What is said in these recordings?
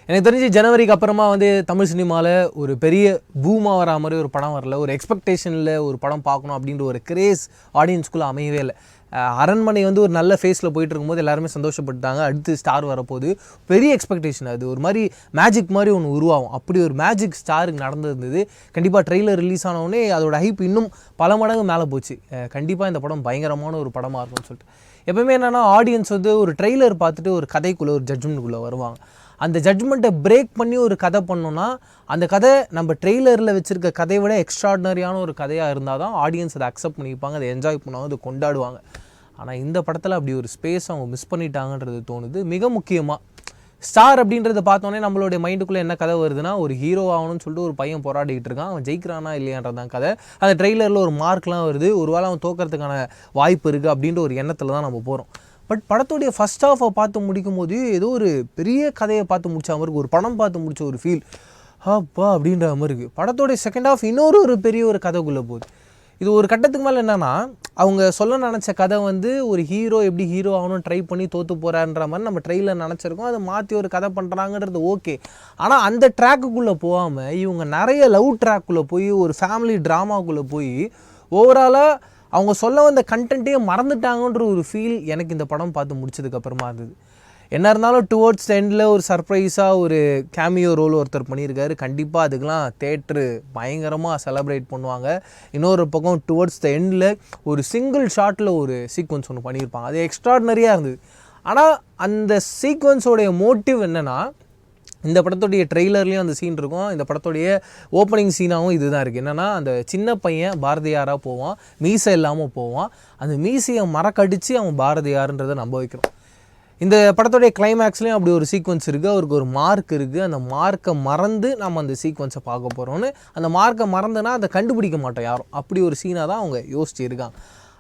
எனக்கு தெரிஞ்சு ஜனவரிக்கு அப்புறமா வந்து தமிழ் சினிமாவில் ஒரு பெரிய பூமாக வரா மாதிரி ஒரு படம் வரல. ஒரு எக்ஸ்பெக்டேஷனில் ஒரு படம் பார்க்கணும் அப்படின்ற ஒரு கிரேஸ் ஆடியன்ஸ்குள்ளே அமையவே இல்லை. அரண்மனை வந்து ஒரு நல்ல ஃபேஸில் போயிட்டு இருக்கும்போது எல்லாருமே சந்தோஷப்பட்டாங்க. அடுத்து ஸ்டார் வரப்போது பெரிய எக்ஸ்பெக்டேஷன், அது ஒரு மாதிரி மேஜிக் மாதிரி ஒன்று உருவாகும். அப்படி ஒரு மேஜிக் ஸ்டாருக்கு நடந்திருந்தது. கண்டிப்பாக ட்ரெய்லர் ரிலீஸ் ஆனவுடனே அதோட ஹைப் இன்னும் பல மடங்கு மேலே போச்சு. கண்டிப்பாக இந்த படம் பயங்கரமான ஒரு படமாக இருக்கும்னு சொல்லிட்டு எப்பவுமே என்னென்னா ஆடியன்ஸ் வந்து ஒரு ட்ரெய்லர் பார்த்துட்டு ஒரு கதைக்குள்ளே ஒரு ஜட்ஜ்மெண்ட்டுக்குள்ளே வருவாங்க. அந்த ஜட்ஜ்மெண்ட்டை பிரேக் பண்ணி ஒரு கதை பண்ணோன்னா அந்த கதை நம்ம ட்ரெய்லரில் வச்சுருக்க கதையை விட எக்ஸ்ட்ராடினரியான ஒரு கதையாக இருந்தால் தான் ஆடியன்ஸ் அதை அக்செப்ட் பண்ணிப்பாங்க, அதை என்ஜாய் பண்ணுவாங்க, அதை கொண்டாடுவாங்க. ஆனால் இந்த படத்தில் அப்படி ஒரு ஸ்பேஸ் அவங்க மிஸ் பண்ணிட்டாங்கன்றது தோணுது. மிக முக்கியமாக ஸ்டார் அப்படின்றத பார்த்தோன்னே நம்மளுடைய மைண்டுக்குள்ளே என்ன கதை வருதுன்னா, ஒரு ஹீரோ ஆகணும்னு சொல்லிட்டு ஒரு பையன் போராடிக்கிட்டு இருக்கான், அவன் ஜெயிக்கிறானா இல்லையான்றதான் கதை. அந்த ட்ரெய்லரில் ஒரு மார்க்லாம் வருது, ஒரு வேளை அவன் தோக்கிறதுக்கான வாய்ப்பு இருக்குது அப்படின்ற ஒரு எண்ணத்தில் தான் நம்ம போகிறோம். பட் படத்துடைய ஃபஸ்ட் ஹாஃபை பார்த்து முடிக்கும் போது ஏதோ ஒரு பெரிய கதையை பார்த்து முடிச்ச மாதிரி இருக்குது, ஒரு படம் பார்த்து முடிச்ச ஒரு ஃபீல் அப்பா அப்படின்ற மாதிரி இருக்குது. படத்தோடைய செகண்ட் ஹாஃப் இன்னொரு பெரிய ஒரு கதைக்குள்ளே போகுது. இது ஒரு கட்டத்துக்கு மேலே என்னென்னா, அவங்க சொல்ல நினச்ச கதை வந்து ஒரு ஹீரோ எப்படி ஹீரோ ஆகணும் ட்ரை பண்ணி தோற்று போகிறான்ற மாதிரி நம்ம ட்ரெயிலர் நினச்சிருக்கோம். அதை மாற்றி ஒரு கதை பண்ணுறாங்கன்றது ஓகே. ஆனால் அந்த ட்ராக்குக்குள்ளே போகாமல் இவங்க நிறைய லவ் ட்ராக்குள்ளே போய் ஒரு ஃபேமிலி ட்ராமாக்குள்ளே போய் ஓவராலாக அவங்க சொல்ல வந்த கண்டென்ட்டே மறந்துட்டாங்கன்ற ஒரு ஃபீல் எனக்கு இந்த படம் பார்த்து முடிச்சதுக்கப்புறமா இருந்தது. என்ன இருந்தாலும் டுவர்ட்ஸ் எண்டில் ஒரு சர்ப்ரைஸாக ஒரு கேமியோ ரோல் ஒருத்தர் பண்ணியிருக்காரு. கண்டிப்பாக அதுக்கெலாம் தேட்ரு பயங்கரமாக செலப்ரேட் பண்ணுவாங்க. இன்னொரு பக்கம் டுவர்ட்ஸ் த எண்டில் ஒரு சிங்கிள் ஷாட்டில் ஒரு சீக்வன்ஸ் ஒன்று பண்ணியிருப்பாங்க, அது எக்ஸ்ட்ராடினரியாக இருந்தது. ஆனால் அந்த சீக்வன்ஸோடைய மோட்டிவ் என்னென்னா, இந்த படத்துடைய ட்ரெய்லர்லேயும் அந்த சீன் இருக்கும், இந்த படத்துடைய ஓப்பனிங் சீனாகவும் இதுதான் இருக்குது. என்னென்னா, அந்த சின்ன பையன் பாரதியாராக போவான், மீசை இல்லாமல் போவான், அந்த மீசையை மறக்கடித்து அவன் பாரதியாருன்றதை நம்ப வைக்கிறோம். இந்த படத்துடைய கிளைமேக்ஸ்லேயும் அப்படி ஒரு சீக்வன்ஸ் இருக்குது, அவருக்கு ஒரு மார்க் இருக்குது, அந்த மார்க்கை மறந்து நம்ம அந்த சீக்வன்ஸை பார்க்க போகிறோன்னு. அந்த மார்க்கை மறந்துனா அதை கண்டுபிடிக்க மாட்டோம் யாரும், அப்படி ஒரு சீனாக தான் அவங்க யோசிச்சு இருக்காங்க.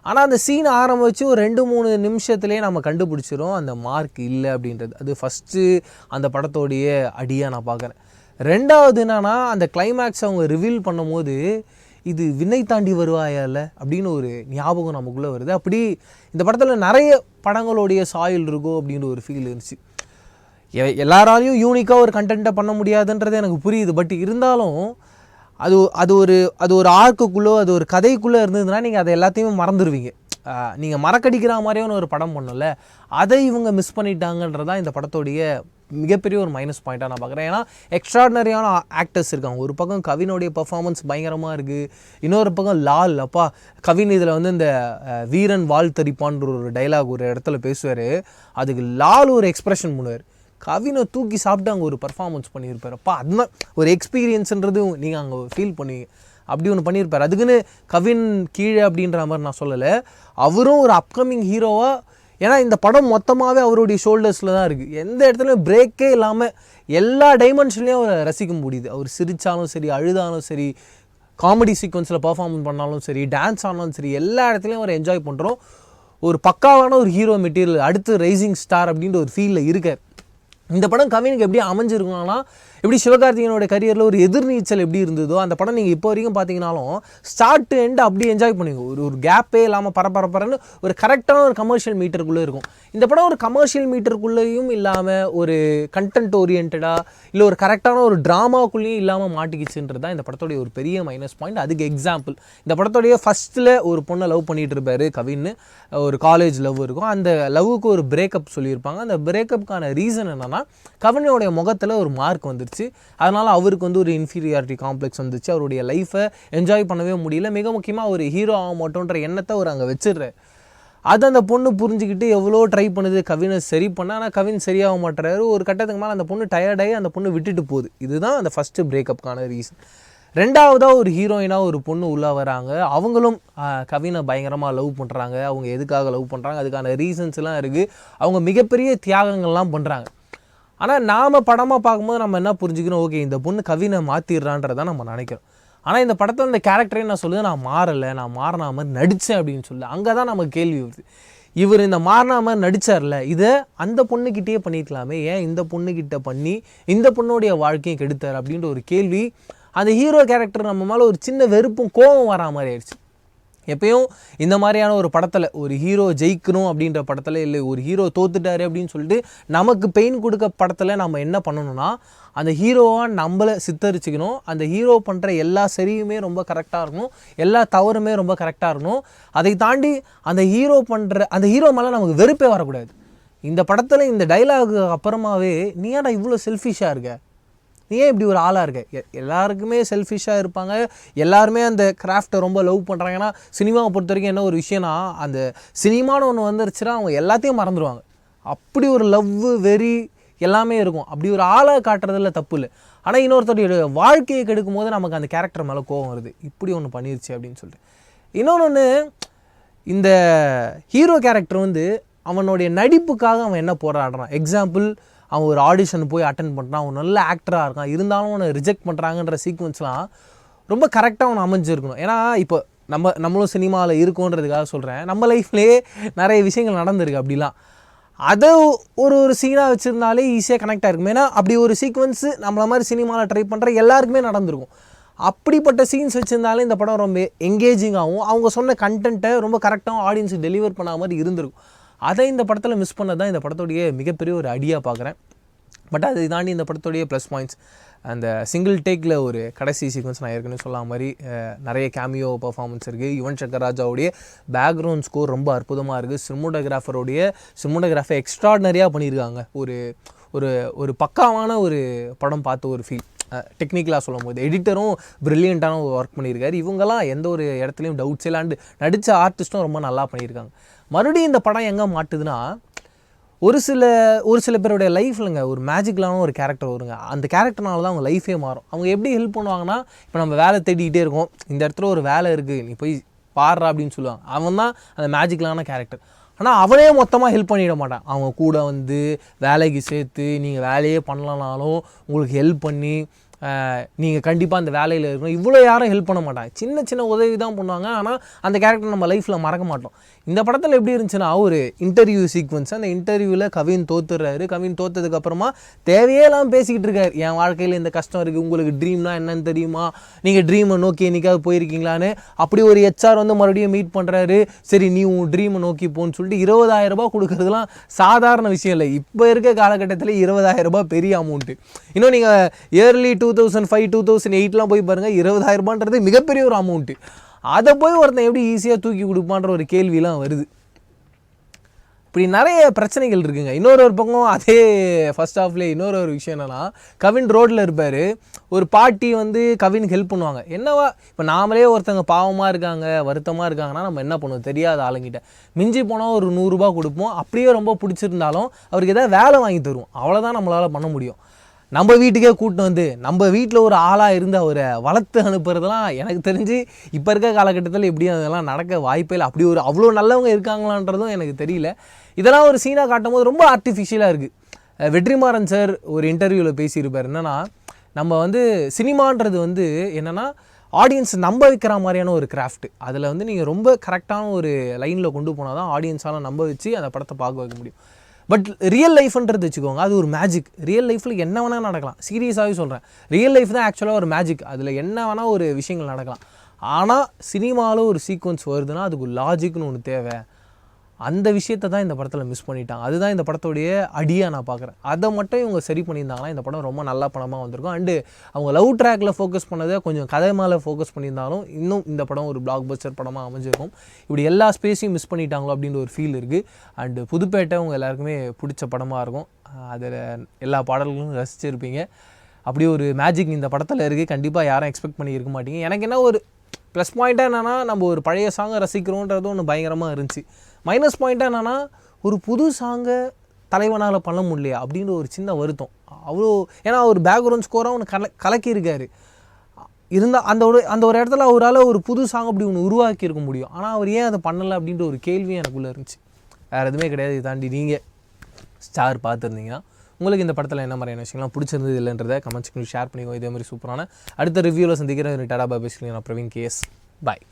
ஆனால் அந்த சீனை ஆரம்பித்து ஒரு 2-3 நிமிஷத்துலேயே நம்ம கண்டுபிடிச்சிரும் அந்த மார்க் இல்லை அப்படின்றது. அது ஃபஸ்ட்டு அந்த படத்தோடைய அடியாக நான் பார்க்குறேன். ரெண்டாவது என்னன்னா, அந்த கிளைமேக்ஸ் அவங்க ரிவீல் பண்ணும் போது இது விண்ணை தாண்டி வருவாயால அப்படின்னு ஒரு ஞாபகம் நமக்குள்ளே வருது. அப்படி இந்த படத்தில் நிறைய படங்களுடைய சாயல் இருக்கும் அப்படின்ற ஒரு ஃபீல் இருந்துச்சு. எல்லாராலையும் யூனிக்காக ஒரு கண்டென்ட்டை பண்ண முடியாதுன்றது எனக்கு புரியுது. பட் இருந்தாலும் அது ஒரு ஆர்க்குள்ளே அது ஒரு கதைக்குள்ளே இருந்ததுன்னா நீங்கள் அதை எல்லாத்தையுமே மறந்துடுவீங்க. நீங்கள் மறக்கடிக்கிற மாதிரியான ஒரு படம் பண்ணல, அதை இவங்க மிஸ் பண்ணிட்டாங்கன்றதான் இந்த படத்தோடைய மிகப்பெரிய ஒரு மைனஸ் பாயிண்ட்டாக நான் பார்க்குறேன். ஏன்னா எக்ஸ்ட்ராடினரியான ஆக்டர்ஸ் இருக்காங்க. ஒரு பக்கம் கவினுடைய பர்ஃபார்மன்ஸ் பயங்கரமாக இருக்குது, இன்னொரு பக்கம் லால். அப்பா கவின் இதில் வந்து இந்த வீரன் வாழ் தரிப்பான்ற ஒரு டைலாக் ஒரு இடத்துல பேசுவார், அதுக்கு லால் ஒரு எக்ஸ்ப்ரெஷன் பண்ணுவார், கவினை தூக்கி சாப்பிட்டு அங்கே ஒரு பர்ஃபார்மன்ஸ் பண்ணியிருப்பார். அப்பா அதுதான் ஒரு எக்ஸ்பீரியன்ஸுன்றது நீங்கள் அங்கே ஃபீல் பண்ணுவீங்க. அப்படி ஒன்று பண்ணியிருப்பார். அதுக்குன்னு கவின் கீழே அப்படின்ற மாதிரி நான் சொல்லலை, அவரும் ஒரு அப்கமிங் ஹீரோவாக. ஏன்னா இந்த படம் மொத்தமாகவே அவருடைய ஷோல்டர்ஸில் தான் இருக்குது. எந்த இடத்துலையும் பிரேக்கே இல்லாமல் எல்லா டைமென்ஷன்லேயும் அவரை ரசிக்க முடியுது. அவர் சிரித்தாலும் சரி, அழுதாலும் சரி, காமெடி சீக்வன்ஸில் பர்ஃபார்மன்ஸ் பண்ணாலும் சரி, டான்ஸ் ஆனாலும் சரி, எல்லா இடத்துலையும் அவரை என்ஜாய் பண்ணுறோம். ஒரு பக்காவான ஒரு ஹீரோ மெட்டீரியல், அடுத்து ரைசிங் ஸ்டார் அப்படின்ற ஒரு ஃபீலில் இருக்கார். இந்த படம் கவினுக்கு எப்படி அமைஞ்சிருக்கணும்னா, எப்படி சிவகார்த்திகேயனோட கரியரில் ஒரு எதிர்நீச்சல் எப்படி இருந்ததோ அந்த படம் நீங்கள் இப்போ வரைக்கும் பார்த்தீங்கன்னாலும் ஸ்டார்ட் டு எண்ட் அப்படி என்ஜாய் பண்ணுவீங்க. ஒரு கேப்பே இல்லாமல் பரபரன்னு ஒரு கரெக்டான ஒரு கமர்ஷியல் மீட்டருக்குள்ளே இருக்கும். இந்த படம் ஒரு கமர்ஷியல் மீட்டருக்குள்ளேயும் இல்லாமல் ஒரு கண்டென்ட் ஓரியன்டாக இல்லை ஒரு கரெக்டான ஒரு ட்ராமாக்குள்ளேயும் இல்லாமல் மாட்டிக்கிச்சுன்றது தான் இந்த படத்தோடைய ஒரு பெரிய மைனஸ் பாயிண்ட். அதுக்கு எக்ஸாம்பிள் இந்த படத்தோடைய ஃபஸ்ட்டில் ஒரு பொண்ணை லவ் பண்ணிகிட்டு இருப்பார் கவின்னு, ஒரு காலேஜ் லவ் இருக்கும். அந்த லவ்வுக்கு ஒரு பிரேக்கப் சொல்லியிருப்பாங்க. அந்த பிரேக்கப்புக்கான ரீசன் என்னென்னா, கவினோடைய முகத்தில் ஒரு மார்க் வந்துருச்சு, அதனால் அவருக்கு வந்து ஒரு இன்ஃபீரியாரிட்டி காம்ப்ளெக்ஸ் வந்துச்சு, அவருடைய லைஃப்பை என்ஜாய் பண்ணவே முடியல. மிக முக்கியமாக ஒரு ஹீரோ ஆக மாட்டோன்ற எண்ணத்தை அவர் அங்கே வச்சிடுறாரு. அது அந்த பொண்ணு புரிஞ்சுக்கிட்டு எவ்வளோ ட்ரை பண்ணுது கவினை சரி பண்ண, ஆனால் கவின் சரியாக மாட்டுறாரு. ஒரு கட்டத்துக்கு மேலே அந்த பொண்ணு டயர்டாகி அந்த பொண்ணு விட்டுட்டு போகுது. இதுதான் அந்த ஃபஸ்ட்டு பிரேக்கப்புக்கான ரீசன். ரெண்டாவதாக ஒரு ஹீரோயினாக ஒரு பொண்ணு உள்ளே வராங்க, அவங்களும் கவினை பயங்கரமாக லவ் பண்ணுறாங்க. அவங்க எதுக்காக லவ் பண்ணுறாங்க, அதுக்கான ரீசன்ஸ்லாம் இருக்குது. அவங்க மிகப்பெரிய தியாகங்கள்லாம் பண்ணுறாங்க. ஆனால் நாம் படமாக பார்க்கும்போது நம்ம என்ன புரிஞ்சுக்கிறோம், ஓகே இந்த பொண்ணு கவினை மாற்றிடுறான்றதான் நம்ம நினைக்கிறோம். ஆனால் இந்த படத்தில் இந்த கேரக்டரே நான் சொல்லுது, நான் மாறலை, நான் மாறினா மாதிரி நடித்தேன் அப்படின்னு சொல்லி அங்கே தான் நமக்கு கேள்வி வருது. இவர் இந்த மாறினா மாதிரி நடித்தார்ல, இதை அந்த பொண்ணுக்கிட்டே பண்ணிக்கலாமே, ஏன் இந்த பொண்ணுக்கிட்ட பண்ணி இந்த பொண்ணுடைய வாழ்க்கையை கெடுத்தார் அப்படின்ற ஒரு கேள்வி. அந்த ஹீரோ கேரக்டர் நம்ம மேலே ஒரு சின்ன வெறுப்பும் கோபம் வரா மாதிரி ஆயிடுச்சு. எப்பயும் இந்த மாதிரியான ஒரு படத்தில் ஒரு ஹீரோ ஜெயிக்கணும் அப்படின்ற படத்தில் இல்லை ஒரு ஹீரோ தோத்துட்டாரு அப்படின்னு சொல்லிட்டு நமக்கு பெயின் கொடுக்க படத்தில் நம்ம என்ன பண்ணணும்னா அந்த ஹீரோவாக நம்மளை சித்தரிச்சுக்கணும். அந்த ஹீரோ பண்ணுற எல்லா சரியுமே ரொம்ப கரெக்டாக இருக்கணும், எல்லா தவறுமே ரொம்ப கரெக்டாக இருக்கணும். அதை தாண்டி அந்த ஹீரோ மேலே நமக்கு வெறுப்பே வரக்கூடாது. இந்த படத்தில் இந்த டைலாகு அப்புறமாவே நீ ஏன்டா இவ்வளோ செல்ஃபிஷாக இருக்க, நீ ஏன் இப்படி ஒரு ஆளாக இருக்க. எல்லாருக்குமே செல்ஃபிஷாக இருப்பாங்க, எல்லாருமே அந்த கிராஃப்டை ரொம்ப லவ் பண்ணுறாங்க. ஏன்னா சினிமாவை பொறுத்த வரைக்கும் என்ன ஒரு விஷயம்னா அந்த சினிமான்னு ஒன்று வந்துருச்சுன்னா அவங்க எல்லாத்தையும் மறந்துடுவாங்க. அப்படி ஒரு லவ் வெறி எல்லாமே இருக்கும். அப்படி ஒரு ஆளை காட்டுறதில்ல தப்பு இல்லை. ஆனால் இன்னொருத்தருடைய வாழ்க்கையை கெடுக்கும் போது நமக்கு அந்த கேரக்டர் மேலே கோவம் வருது, இப்படி ஒன்று பண்ணிருச்சு அப்படின்னு சொல்லிட்டு. இன்னொன்று, இந்த ஹீரோ கேரக்டர் வந்து அவனுடைய நடிப்புக்காக அவன் என்ன போராடுறான். எக்ஸாம்பிள், அவன் ஒரு ஆடிஷன் போய் அட்டன் பண்ணுறான், அவன் நல்ல ஆக்டராக இருக்கான், இருந்தாலும் அவனை ரிஜெக்ட் பண்ணுறாங்கன்ற சீக்வன்ஸ்லாம் ரொம்ப கரெக்டாக அவனை அமைஞ்சிருக்கணும். ஏன்னா இப்போ நம்மளும் சினிமாவில் இருக்கோன்றதுக்காக சொல்கிறேன், நம்ம லைஃப்லேயே நிறைய விஷயங்கள் நடந்திருக்கு அப்படிலாம். அதை ஒரு சீனாக வச்சுருந்தாலே ஈஸியாக கனெக்ட் ஆகிருக்கும். ஏன்னா அப்படி ஒரு சீக்வன்ஸு நம்மள மாதிரி சினிமாவில் ட்ரை பண்ணுற எல்லாருக்குமே நடந்திருக்கும். அப்படிப்பட்ட சீன்ஸ் வச்சுருந்தாலே இந்த படம் ரொம்ப எங்கேஜிங்காகவும் அவங்க சொன்ன கண்டென்ட்டை ரொம்ப கரெக்டாகவும் ஆடியன்ஸுக்கு டெலிவர் பண்ண மாதிரி இருந்திருக்கும். அதை இந்த படத்தில் மிஸ் பண்ணது தான் இந்த படத்துடைய மிகப்பெரிய ஒரு அடியாக பார்க்குறேன். பட் அதை தாண்டி இந்த படத்துடைய ப்ளஸ் பாயிண்ட்ஸ், அந்த சிங்கிள் டேக்கில் ஒரு கடைசி சீக்வன்ஸ் நான் ஏற்கனவே சொன்ன மாதிரி நிறைய கேமியோ பர்ஃபார்மன்ஸ் இருக்குது. யுவன் சங்கர் ராஜாவுடைய பேக்ரவுண்ட் ஸ்கோர் ரொம்ப அற்புதமாக இருக்குது. சினிமோட்டோகிராஃபை எக்ஸ்ட்ராடினரியாக பண்ணியிருக்காங்க. ஒரு ஒரு பக்காவான ஒரு படம் பார்த்து ஒரு ஃபீல். டெக்னிக்கலாக சொல்லும் போது எடிட்டரும் ப்ரில்லியண்ட்டான ஒரு ஒர்க் பண்ணியிருக்காரு. இவங்கெல்லாம் எந்த ஒரு இடத்துலையும் டவுட்ஸ் இல்லாண்டு நடித்த ஆர்டிஸ்ட்டும் ரொம்ப நல்லா பண்ணியிருக்காங்க. மறுபடியும் இந்த படம் எங்கே மாட்டுதுன்னா, ஒரு சில பேருடைய லைஃப்லங்க ஒரு மேஜிக்கலான ஒரு கேரக்டர் வருங்க. அந்த கேரக்டர்னால தான் அவங்க லைஃபே மாறும். அவங்க எப்படி ஹெல்ப் பண்ணுவாங்கன்னா, இப்போ நம்ம வேலை தேடிக்கிட்டே இருக்கோம், இந்த இடத்துல ஒரு வேலை இருக்குது, நீ போய் பாடுறா அப்படின்னு சொல்லுவாங்க. அவன் தான் அந்த மேஜிக்கலான கேரக்டர். ஆனால் அவனே மொத்தமாக ஹெல்ப் பண்ணிட மாட்டான். அவங்க கூட வந்து வேலைக்கு சேர்த்து நீங்கள் வேலையே பண்ணலனாலும் உங்களுக்கு ஹெல்ப் பண்ணி நீங்கள் கண்டிப்பாக அந்த வேலையில் இருக்கணும், இவ்வளோ யாரும் ஹெல்ப் பண்ண மாட்டாங்க. சின்ன சின்ன உதவி தான் பண்ணுவாங்க. ஆனால் அந்த கேரக்டர் நம்ம லைஃப்பில் மறக்க மாட்டோம். இந்த படத்தில் எப்படி இருந்துச்சுன்னா, ஒரு இன்டர்வியூ சீக்வன்ஸ், அந்த இன்டர்வியூவில் கவின் தோத்துடுறாரு. கவின் தோற்றதுக்கப்புறமா தேவையே இல்லாமல் பேசிக்கிட்டு இருக்காரு. என் வாழ்க்கையில் இந்த கஷ்டம் இருக்குது, உங்களுக்கு ட்ரீம்னா என்னன்னு தெரியுமா, நீங்கள் ட்ரீமை நோக்கி என்றைக்காவது போயிருக்கீங்களான்னு. அப்படி ஒரு ஹெச்ஆர் வந்து மறுபடியும் மீட் பண்ணுறாரு. சரி நீ உன் ட்ரீமை நோக்கி போன்னு சொல்லிட்டு 20,000 ரூபாய் கொடுக்குறதுலாம் சாதாரண விஷயம் இல்லை. இப்போ இருக்க காலகட்டத்தில் 20,000 ரூபாய் பெரிய அமௌண்ட்டு. இன்னும் நீங்கள் இயர்லி 2005 2008 போய் பாருங்கள், 20,000 ரூபான்றது மிகப்பெரிய ஒரு அமௌண்ட்டு. அதை போய் ஒருத்தன் எப்படி ஈஸியாக தூக்கி கொடுப்பான்ற ஒரு கேள்விலாம் வருது. இப்படி நிறைய பிரச்சனைகள் இருக்குங்க. இன்னொரு பக்கம் அதே ஃபர்ஸ்ட் ஹாஃப்லேயே இன்னொரு விஷயம் என்னென்னா, கவின் ரோட்டில் இருப்பார், ஒரு பாட்டி வந்து கவினுக்கு ஹெல்ப் பண்ணுவாங்க. என்னவா இப்போ நாமளே ஒருத்தங்க பாவமாக இருக்காங்க, வருத்தமாக இருக்காங்கன்னா நம்ம என்ன பண்ணுவோம், தெரியாத ஆளுங்கிட்ட மிஞ்சி போனால் ஒரு 100 ரூபா கொடுப்போம். அப்படியே ரொம்ப பிடிச்சிருந்தாலும் அவருக்கு எதாவது வேலை வாங்கி தருவோம். அவ்வளோதான் நம்மளால் பண்ண முடியும். நம்ம வீட்டுக்கே கூப்பிட்டு வந்து நம்ம வீட்டில் ஒரு ஆளாக இருந்து அவரை வளர்த்து அனுப்புறதுலாம் எனக்கு தெரிஞ்சு இப்போ இருக்க காலகட்டத்தில் எப்படியும் அதெல்லாம் நடக்க வாய்ப்பே இல்லை. அப்படி அவ்வளோ நல்லவங்க இருக்காங்களான்றதும் எனக்கு தெரியல. இதெல்லாம் ஒரு சீனாக காட்டும் போது ரொம்ப ஆர்டிஃபிஷியலாக இருக்குது. வெற்றிமாறன் சார் ஒரு இன்டர்வியூவில் பேசியிருப்பார், என்னென்னா நம்ம வந்து சினிமான்றது வந்து என்னென்னா ஆடியன்ஸ் நம்ப வைக்கிற மாதிரியான ஒரு கிராஃப்ட். அதில் வந்து நீங்கள் ரொம்ப கரெக்டான ஒரு லைனில் கொண்டு போனால் தான் ஆடியன்ஸால் நம்ப வச்சு அந்த படத்தை பார்க்க வைக்க முடியும். பட் ரியல் லைஃப்ன்றது வச்சுக்கோங்க, அது ஒரு மேஜிக். ரியல் லைஃப்பில் என்ன வேணால் நடக்கலாம். சீரியஸாகவே சொல்கிறேன், ரியல் லைஃப் தான் ஆக்சுவலாக ஒரு மேஜிக். அதில் என்ன வேணால் ஒரு விஷயங்கள் நடக்கலாம். ஆனால் சினிமாவில் ஒரு சீக்வன்ஸ் வருதுன்னா அதுக்கு ஒரு லாஜிக்னு ஒன்று தேவை. அந்த விஷயத்தை தான் இந்த படத்தில் மிஸ் பண்ணிட்டாங்க. அதுதான் இந்த படத்துடைய அடியாக நான் பார்க்குறேன். அதை மட்டும் இவங்க சரி பண்ணியிருந்தாங்கன்னா இந்த படம் ரொம்ப நல்ல படமாக வந்திருக்கும். அண்டு அவங்க லவ் ட்ராக்கில் ஃபோக்கஸ் பண்ணதை கொஞ்சம் கதை மேலே ஃபோக்கஸ் பண்ணியிருந்தாலும் இன்னும் இந்த படம் ஒரு பிளாக் பஸ்டர் படமாக அமைஞ்சிருக்கும். இப்படி எல்லா ஸ்பேஸையும் மிஸ் பண்ணிட்டாங்களோ அப்படின்ற ஒரு ஃபீல் இருக்குது. அண்டு புதுப்பேட்டை அவங்க எல்லாருக்குமே பிடிச்ச படமாக இருக்கும். அதில் எல்லா பாடல்களும் ரசிச்சிருப்பீங்க. அப்படி ஒரு மேஜிக் இந்த படத்தில் இருக்குது. கண்டிப்பாக யாரும் எக்ஸ்பெக்ட் பண்ணி இருக்க மாட்டீங்க. எனக்கு என்ன ஒரு ப்ளஸ் பாயிண்ட்டாக என்னென்னா, நம்ம ஒரு பழைய சாங்கை ரசிக்கிறோன்றது ஒன்று பயங்கரமாக இருந்துச்சு. மைனஸ் பாயிண்ட்டாக என்னென்னா, ஒரு புது சாங்கை தலைவனால் பண்ண முடியலையா அப்படின்ற ஒரு சின்ன வருத்தம். அவ்வளோ ஏன்னா ஒரு பேக்ரவுண்ட் ஸ்கோராக ஒன்று கலக்கியிருக்காரு. இருந்தால் அந்த ஒரு இடத்துல அவரால் ஒரு புது சாங் அப்படி ஒன்று உருவாக்கி இருக்க முடியும். ஆனால் அவர் ஏன் அதை பண்ணலை அப்படின்ற ஒரு கேள்வியும் எனக்குள்ளே இருந்துச்சு. வேறு எதுவுமே கிடையாது. இதை தாண்டி நீங்கள் ஸ்டார் பார்த்துருந்தீங்கன்னா உங்களுக்கு இந்த படத்தில் என்ன மாதிரியான விஷயங்கள்லாம் பிடிச்சிருந்தது இல்லைன்றதை கமெண்ட்ஸ்க்கு ஷேர் பண்ணிக்கோ. இதே மாதிரி சூப்பரான அடுத்த ரிவ்யூவில் சந்திக்கிற டாடா பாய். நான் பிரவீன் கேஎஸ். பாய்.